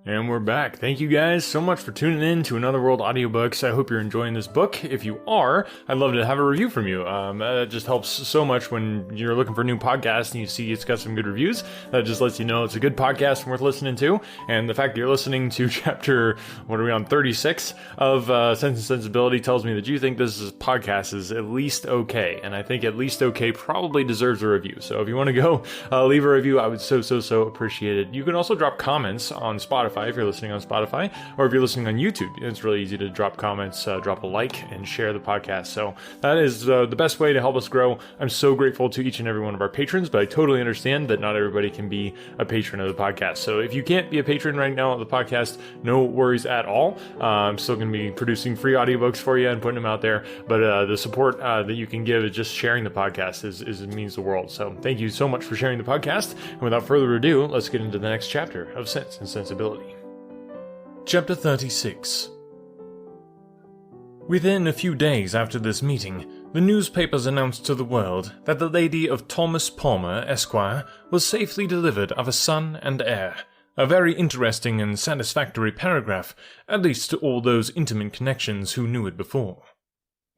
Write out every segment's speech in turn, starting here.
And we're back. Thank you guys so much for tuning in to Another World Audiobooks. I hope you're enjoying this book. If you are, I'd love to have a review from you. It just helps so much when you're looking for a new podcast and you see it's got some good reviews. That just lets you know it's a good podcast and worth listening to. And the fact that you're listening to chapter, 36 of Sense and Sensibility tells me that you think this podcast is at least okay. And I think at least okay probably deserves a review. So if you want to go leave a review, I would so appreciate it. You can also drop comments on Spotify if you're listening on Spotify, or if you're listening on YouTube. It's really easy to drop comments, drop a like, and share the podcast. So that is the best way to help us grow. I'm so grateful to each and every one of our patrons, but I totally understand that not everybody can be a patron of the podcast. So if you can't be a patron right now of the podcast, no worries at all. I'm still going to be producing free audiobooks for you and putting them out there, but the support that you can give is just sharing the podcast it means the world. So thank you so much for sharing the podcast, and without further ado, let's get into the next chapter of Sense and Sensibility. Chapter 36. Within a few days after this meeting, the newspapers announced to the world that the lady of Thomas Palmer, Esquire, was safely delivered of a son and heir. A very interesting and satisfactory paragraph, at least to all those intimate connections who knew it before.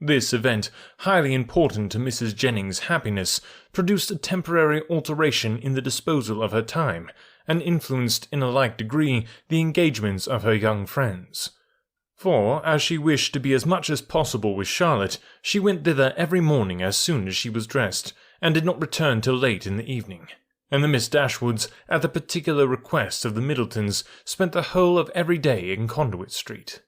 This event, highly important to Mrs. Jennings' happiness, produced a temporary alteration in the disposal of her time, and influenced in a like degree the engagements of her young friends. For, as she wished to be as much as possible with Charlotte, she went thither every morning as soon as she was dressed, and did not return till late in the evening. And the Miss Dashwoods, at the particular request of the Middletons, spent the whole of every day in Conduit Street.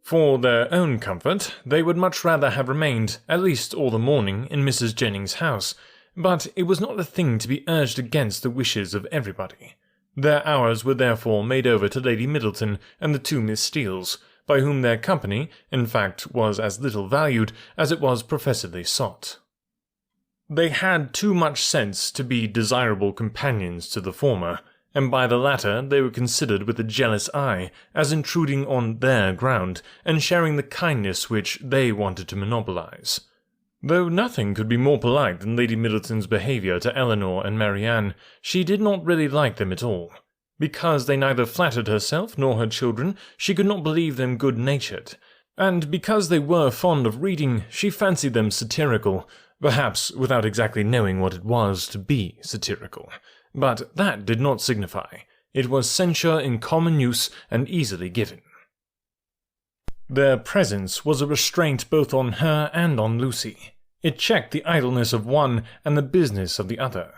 For their own comfort, they would much rather have remained, at least all the morning, in Mrs. Jennings' house, but it was not a thing to be urged against the wishes of everybody. Their hours were therefore made over to Lady Middleton and the two Miss Steeles, by whom their company, in fact, was as little valued as it was professedly sought. They had too much sense to be desirable companions to the former, and by the latter they were considered with a jealous eye as intruding on their ground and sharing the kindness which they wanted to monopolize. Though nothing could be more polite than Lady Middleton's behaviour to Eleanor and Marianne, she did not really like them at all. Because they neither flattered herself nor her children, she could not believe them good-natured, and because they were fond of reading, she fancied them satirical, perhaps without exactly knowing what it was to be satirical. But that did not signify. It was censure in common use and easily given. Their presence was a restraint both on her and on Lucy. It checked the idleness of one and the business of the other.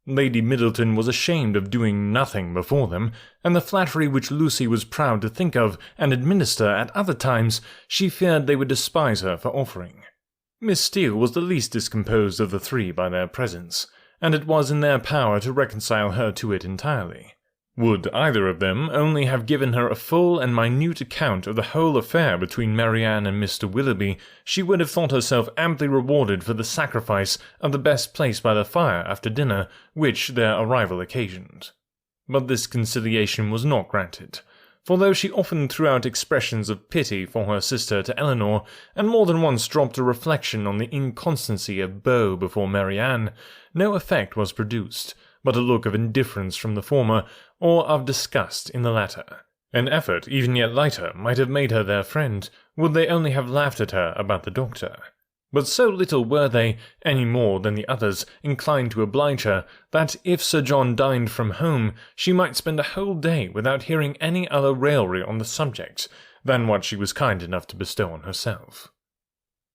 Lady Middleton was ashamed of doing nothing before them, and the flattery which Lucy was proud to think of and administer at other times she feared they would despise her for offering. Miss Steele was the least discomposed of the three by their presence, and it was in their power to reconcile her to it entirely. Would either of them only have given her a full and minute account of the whole affair between Marianne and Mr. Willoughby, she would have thought herself amply rewarded for the sacrifice of the best place by the fire after dinner, which their arrival occasioned. But this conciliation was not granted, for though she often threw out expressions of pity for her sister to Eleanor, and more than once dropped a reflection on the inconstancy of Beau before Marianne, no effect was produced, but a look of indifference from the former, or of disgust in the latter. An effort, even yet lighter, might have made her their friend, would they only have laughed at her about the doctor. But so little were they, any more than the others, inclined to oblige her, that if Sir John dined from home, she might spend a whole day without hearing any other raillery on the subject than what she was kind enough to bestow on herself.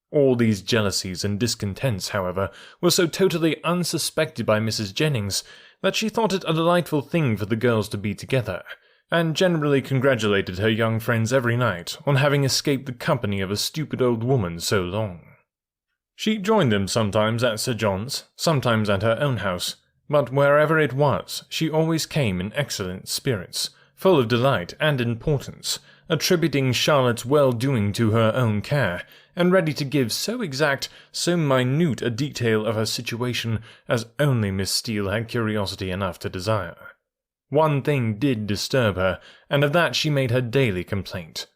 All these jealousies and discontents, however, were so totally unsuspected by Mrs. Jennings that she thought it a delightful thing for the girls to be together, and generally congratulated her young friends every night on having escaped the company of a stupid old woman so long. She joined them sometimes at Sir John's, sometimes at her own house, but wherever it was, she always came in excellent spirits, full of delight and importance, attributing Charlotte's well-doing to her own care, and ready to give so exact, so minute a detail of her situation as only Miss Steele had curiosity enough to desire. One thing did disturb her, and of that she made her daily complaint.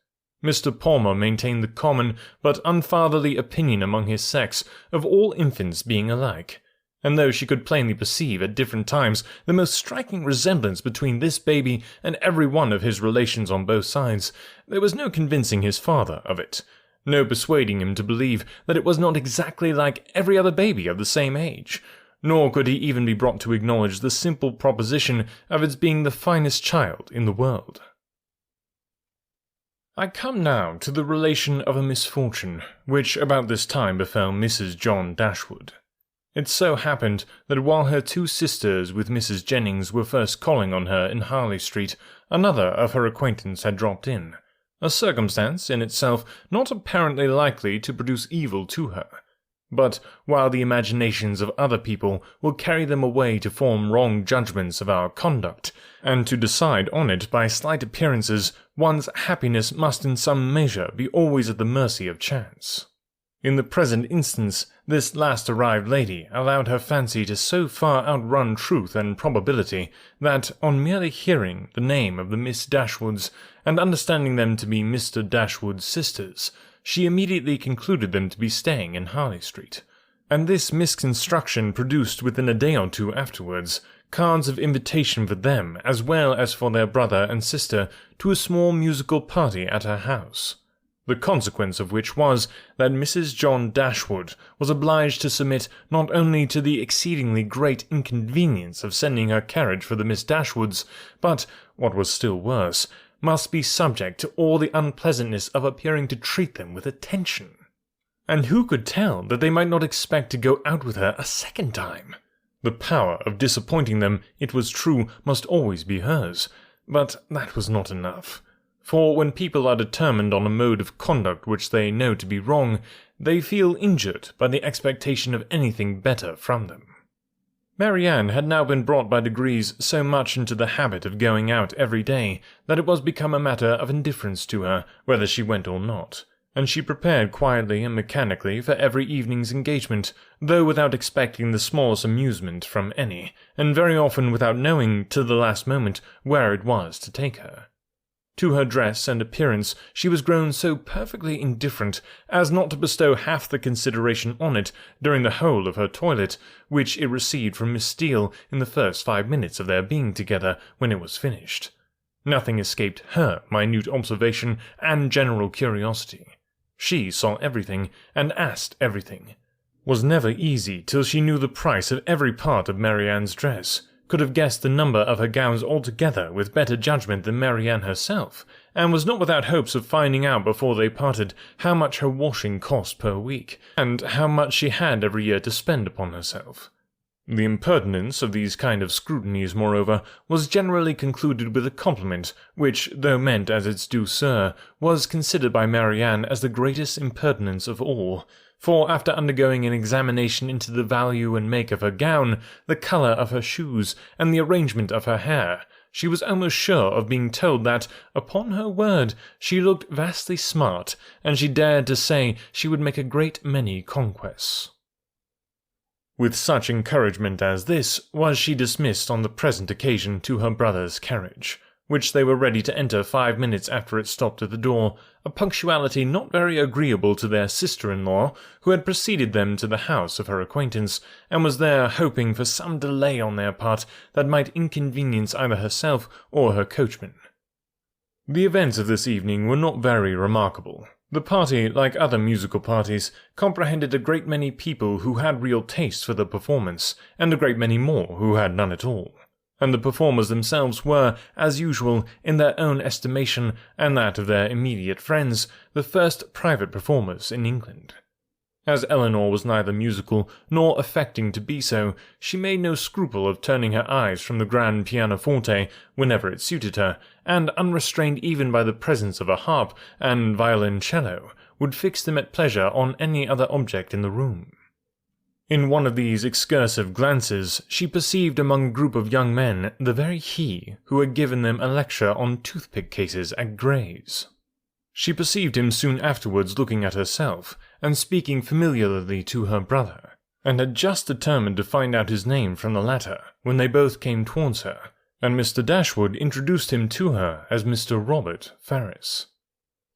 Mr. Palmer maintained the common but unfatherly opinion among his sex of all infants being alike, And though she could plainly perceive at different times the most striking resemblance between this baby and every one of his relations on both sides, there was no convincing his father of it, no persuading him to believe that it was not exactly like every other baby of the same age, nor could he even be brought to acknowledge the simple proposition of its being the finest child in the world. I come now to the relation of a misfortune, which about this time befell Mrs. John Dashwood. It so happened that while her two sisters with Mrs. Jennings were first calling on her in Harley Street, another of her acquaintance had dropped in, a circumstance in itself not apparently likely to produce evil to her. But while the imaginations of other people will carry them away to form wrong judgments of our conduct, and to decide on it by slight appearances, one's happiness must in some measure be always at the mercy of chance. In the present instance, this last arrived lady allowed her fancy to so far outrun truth and probability that, on merely hearing the name of the Miss Dashwoods, and understanding them to be Mr. Dashwood's sisters, she immediately concluded them to be staying in Harley Street, and this misconstruction produced within a day or two afterwards cards of invitation for them as well as for their brother and sister to a small musical party at her house, the consequence of which was that Mrs. John Dashwood was obliged to submit not only to the exceedingly great inconvenience of sending her carriage for the Miss Dashwoods, but, what was still worse, must be subject to all the unpleasantness of appearing to treat them with attention. And who could tell that they might not expect to go out with her a second time? The power of disappointing them, it was true, must always be hers, but that was not enough. For when people are determined on a mode of conduct which they know to be wrong, they feel injured by the expectation of anything better from them. Marianne had now been brought by degrees so much into the habit of going out every day that it was become a matter of indifference to her whether she went or not, and she prepared quietly and mechanically for every evening's engagement, though without expecting the smallest amusement from any, and very often without knowing till the last moment where it was to take her. To her dress and appearance she was grown so perfectly indifferent as not to bestow half the consideration on it during the whole of her toilet, which it received from Miss Steele in the first 5 minutes of their being together when it was finished. Nothing escaped her minute observation and general curiosity. She saw everything, and asked everything, was never easy till she knew the price of every part of Marianne's dress, could have guessed the number of her gowns altogether with better judgment than Marianne herself, and was not without hopes of finding out before they parted how much her washing cost per week, and how much she had every year to spend upon herself. The impertinence of these kind of scrutinies, moreover, was generally concluded with a compliment, which, though meant as its due sir, was considered by Marianne as the greatest impertinence of all, for after undergoing an examination into the value and make of her gown, the colour of her shoes, and the arrangement of her hair, she was almost sure of being told that, upon her word, she looked vastly smart, and she dared to say she would make a great many conquests. With such encouragement as this was she dismissed on the present occasion to her brother's carriage, which they were ready to enter 5 minutes after it stopped at the door, a punctuality not very agreeable to their sister-in-law, who had preceded them to the house of her acquaintance, and was there hoping for some delay on their part that might inconvenience either herself or her coachman. The events of this evening were not very remarkable. The party, like other musical parties, comprehended a great many people who had real taste for the performance, and a great many more who had none at all. And the performers themselves were, as usual, in their own estimation and that of their immediate friends, the first private performers in England. As Eleanor was neither musical nor affecting to be so, she made no scruple of turning her eyes from the grand pianoforte whenever it suited her, and unrestrained even by the presence of a harp and violoncello, would fix them at pleasure on any other object in the room. In one of these excursive glances, she perceived among a group of young men the very he who had given them a lecture on toothpick cases at Gray's. She perceived him soon afterwards looking at herself, and speaking familiarly to her brother, and had just determined to find out his name from the latter, when they both came towards her, and Mr. Dashwood introduced him to her as Mr. Robert Ferris.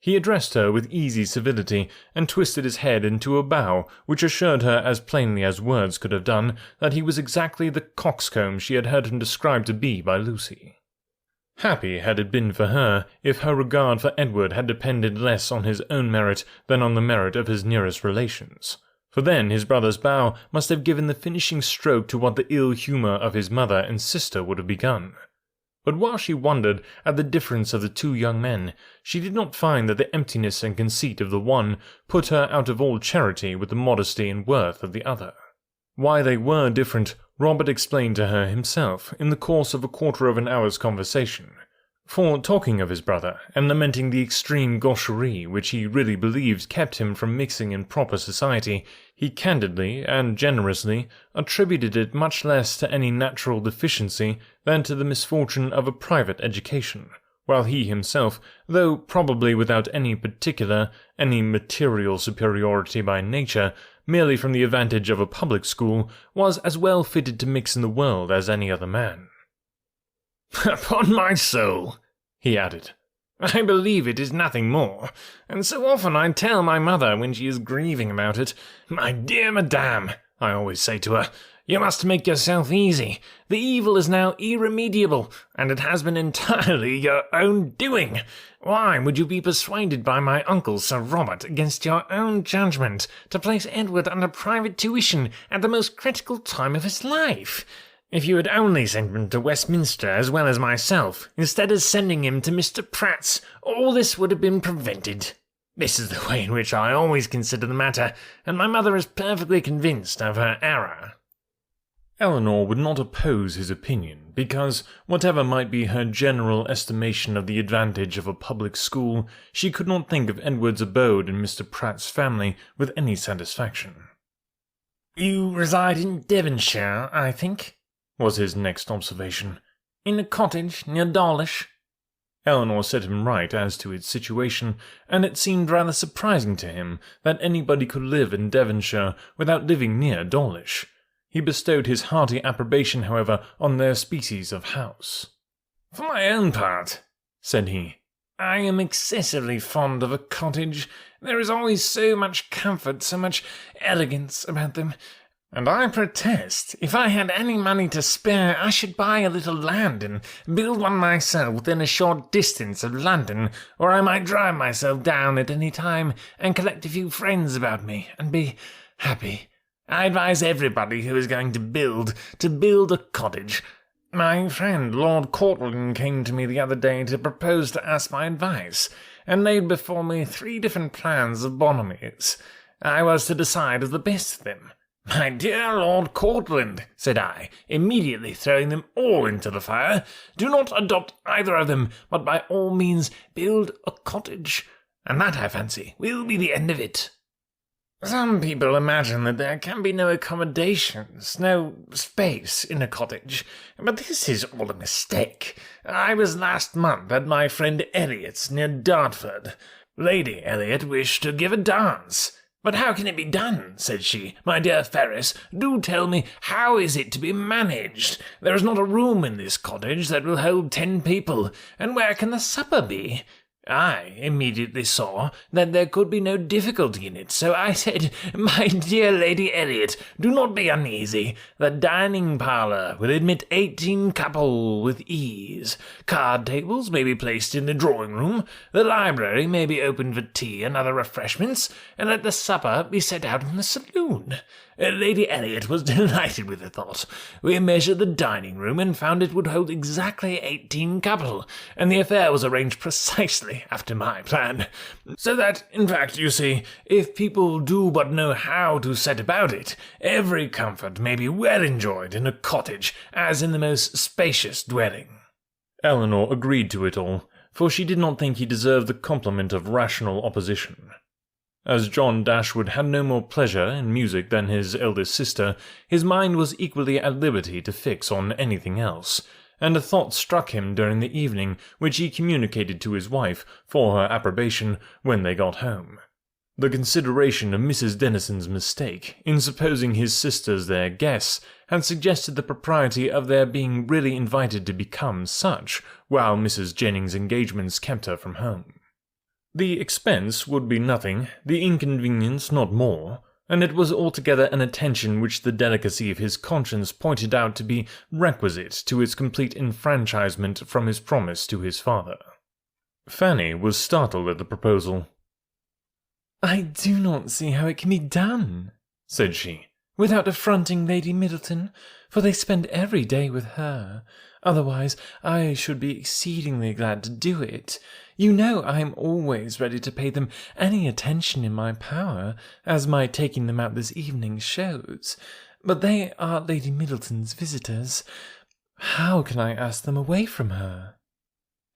He addressed her with easy civility, and twisted his head into a bow which assured her as plainly as words could have done that he was exactly the coxcomb she had heard him described to be by Lucy. Happy had it been for her if her regard for Edward had depended less on his own merit than on the merit of his nearest relations, for then his brother's bow must have given the finishing stroke to what the ill humour of his mother and sister would have begun. But while she wondered at the difference of the two young men, she did not find that the emptiness and conceit of the one put her out of all charity with the modesty and worth of the other. Why they were different, Robert explained to her himself in the course of a quarter of an hour's conversation. For, talking of his brother, and lamenting the extreme gaucherie which he really believed kept him from mixing in proper society, he candidly and generously attributed it much less to any natural deficiency than to the misfortune of a private education, while he himself, though probably without any material superiority by nature, merely from the advantage of a public school, was as well fitted to mix in the world as any other man. "Upon my soul," he added, "I believe it is nothing more, and so often I tell my mother when she is grieving about it, 'My dear madame,' I always say to her, 'you must make yourself easy. The evil is now irremediable, and it has been entirely your own doing. Why would you be persuaded by my uncle Sir Robert against your own judgment to place Edward under private tuition at the most critical time of his life? If you had only sent him to Westminster as well as myself, instead of sending him to Mr. Pratt's, all this would have been prevented. This is the way in which I always consider the matter, and my mother is perfectly convinced of her error." Eleanor would not oppose his opinion, because, whatever might be her general estimation of the advantage of a public school, she could not think of Edward's abode in Mr. Pratt's family with any satisfaction. "You reside in Devonshire, I think?" was his next observation. "In a cottage near Dawlish?" Eleanor set him right as to its situation, and it seemed rather surprising to him that anybody could live in Devonshire without living near Dawlish. He bestowed his hearty approbation, however, on their species of house. "For my own part," said he, "I am excessively fond of a cottage. There is always so much comfort, so much elegance about them. And I protest, if I had any money to spare, I should buy a little land and build one myself within a short distance of London, or I might drive myself down at any time and collect a few friends about me, and be happy. I advise everybody who is going to build a cottage. My friend Lord Courtland came to me the other day to propose to ask my advice, and laid before me 3 different plans of Bonhomie's. I was to decide of the best of them. 'My dear Lord Courtland,' said I, immediately throwing them all into the fire, 'do not adopt either of them, but by all means build a cottage, and that, I fancy, will be the end of it.' Some people imagine that there can be no accommodations, no space in a cottage, but this is all a mistake. I was last month at my friend Elliot's near Dartford. Lady Elliot wished to give a dance. 'But how can it be done?' said she. 'My dear Ferris, do tell me, how is it to be managed? There is not a room in this cottage that will hold 10 people, and where can the supper be?' I immediately saw that there could be no difficulty in it, so I said, 'My dear Lady Elliot, do not be uneasy. The dining parlour will admit 18 couple with ease. Card tables may be placed in the drawing-room, the library may be opened for tea and other refreshments, and let the supper be set out in the saloon.' Lady Elliot was delighted with the thought. We measured the dining-room and found it would hold exactly 18 couple, and the affair was arranged precisely after my plan. So that, in fact, you see, if people do but know how to set about it, every comfort may be well enjoyed in a cottage as in the most spacious dwelling." Eleanor agreed to it all, for she did not think he deserved the compliment of rational opposition. As John Dashwood had no more pleasure in music than his eldest sister, his mind was equally at liberty to fix on anything else, and a thought struck him during the evening which he communicated to his wife for her approbation when they got home. The consideration of Mrs. Dennison's mistake in supposing his sisters their guests had suggested the propriety of their being really invited to become such, while Mrs. Jennings's engagements kept her from home. The expense would be nothing, the inconvenience not more, and it was altogether an attention which the delicacy of his conscience pointed out to be requisite to his complete enfranchisement from his promise to his father. Fanny was startled at the proposal. "I do not see how it can be done," said she, "without affronting Lady Middleton, for they spend every day with her. Otherwise, I should be exceedingly glad to do it. You know I am always ready to pay them any attention in my power, as my taking them out this evening shows. But they are Lady Middleton's visitors. How can I ask them away from her?"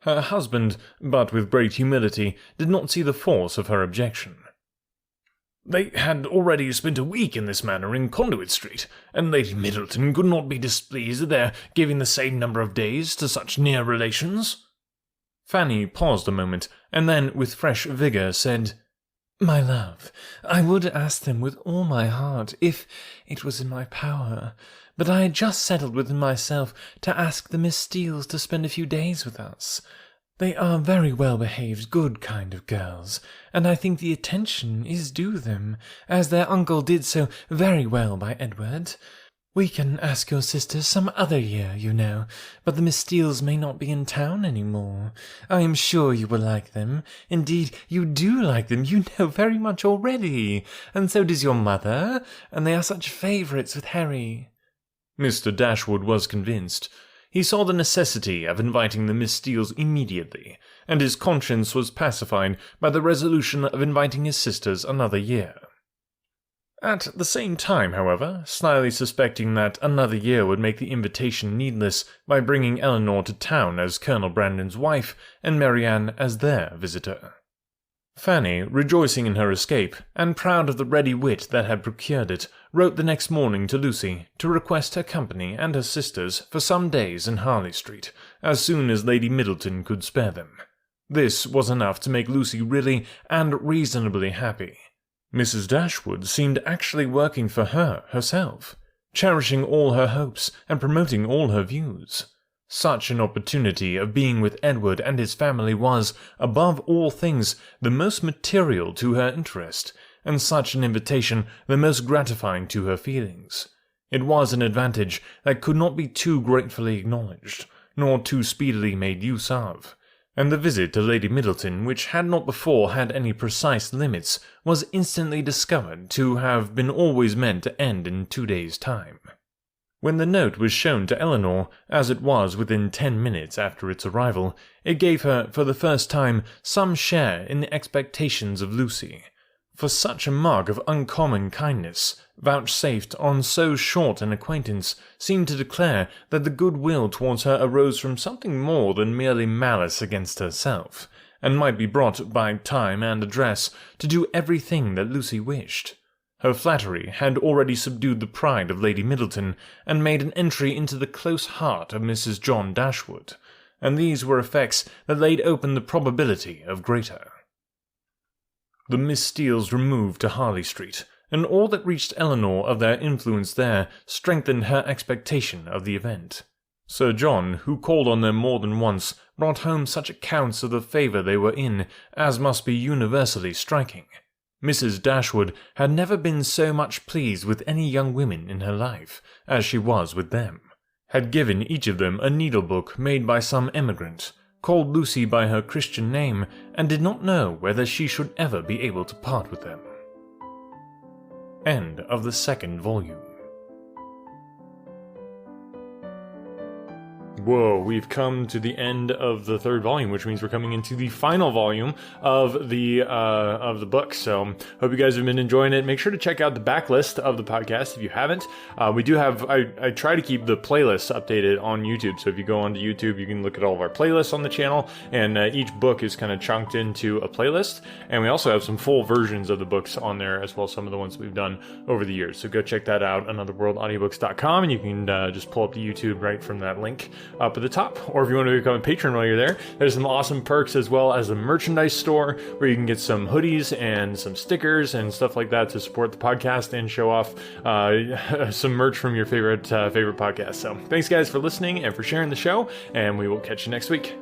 Her husband, but with great humility, did not see the force of her objection. They had already spent a week in this manner in Conduit Street, and Lady Middleton could not be displeased at their giving the same number of days to such near relations. Fanny paused a moment, and then with fresh vigour said, "My love, I would ask them with all my heart, if it was in my power, but I had just settled within myself to ask the Miss Steeles to spend a few days with us. They are very well-behaved, good kind of girls, and I think the attention is due them, as their uncle did so very well by Edward. We can ask your sisters some other year, you know, but the Miss Steeles may not be in town any more. I am sure you will like them. Indeed, you do like them, you know very much already, and so does your mother, and they are such favourites with Harry." Mr. Dashwood was convinced. He saw the necessity of inviting the Miss Steeles immediately, and his conscience was pacified by the resolution of inviting his sisters another year. At the same time, however, slyly suspecting that another year would make the invitation needless by bringing Eleanor to town as Colonel Brandon's wife and Marianne as their visitor. Fanny, rejoicing in her escape, and proud of the ready wit that had procured it, wrote the next morning to Lucy to request her company and her sisters for some days in Harley Street, as soon as Lady Middleton could spare them. This was enough to make Lucy really and reasonably happy. Mrs. Dashwood seemed actually working for her herself, cherishing all her hopes and promoting all her views. Such an opportunity of being with Edward and his family was, above all things, the most material to her interest, and such an invitation the most gratifying to her feelings. It was an advantage that could not be too gratefully acknowledged, nor too speedily made use of, and the visit to Lady Middleton, which had not before had any precise limits, was instantly discovered to have been always meant to end in 2 days' time. When the note was shown to Eleanor, as it was within 10 minutes after its arrival, it gave her, for the first time, some share in the expectations of Lucy. For such a mark of uncommon kindness, vouchsafed on so short an acquaintance, seemed to declare that the good-will towards her arose from something more than merely malice against herself, and might be brought by time and address to do everything that Lucy wished. Her flattery had already subdued the pride of Lady Middleton, and made an entry into the close heart of Mrs. John Dashwood, and these were effects that laid open the probability of greater. The Miss Steeles removed to Harley Street, and all that reached Eleanor of their influence there strengthened her expectation of the event. Sir John, who called on them more than once, brought home such accounts of the favour they were in as must be universally striking. Mrs. Dashwood had never been so much pleased with any young women in her life as she was with them, had given each of them a needle-book made by some emigrant, called Lucy by her Christian name, and did not know whether she should ever be able to part with them. End of the 2nd volume. Whoa, we've come to the end of the 3rd volume, which means we're coming into the final volume of the book. So, hope you guys have been enjoying it. Make sure to check out the backlist of the podcast if you haven't. We do have, I try to keep the playlists updated on YouTube. So if you go onto YouTube, you can look at all of our playlists on the channel, and each book is kind of chunked into a playlist. And we also have some full versions of the books on there as well, some of the ones we've done over the years. So go check that out, anotherworldaudiobooks.com, and you can just pull up the YouTube right from that link up at the top. Or if you want to become a patron while you're there, there's some awesome perks as well as a merchandise store where you can get some hoodies and some stickers and stuff like that to support the podcast and show off some merch from your favorite podcast. So thanks guys for listening and for sharing the show, and we will catch you next week.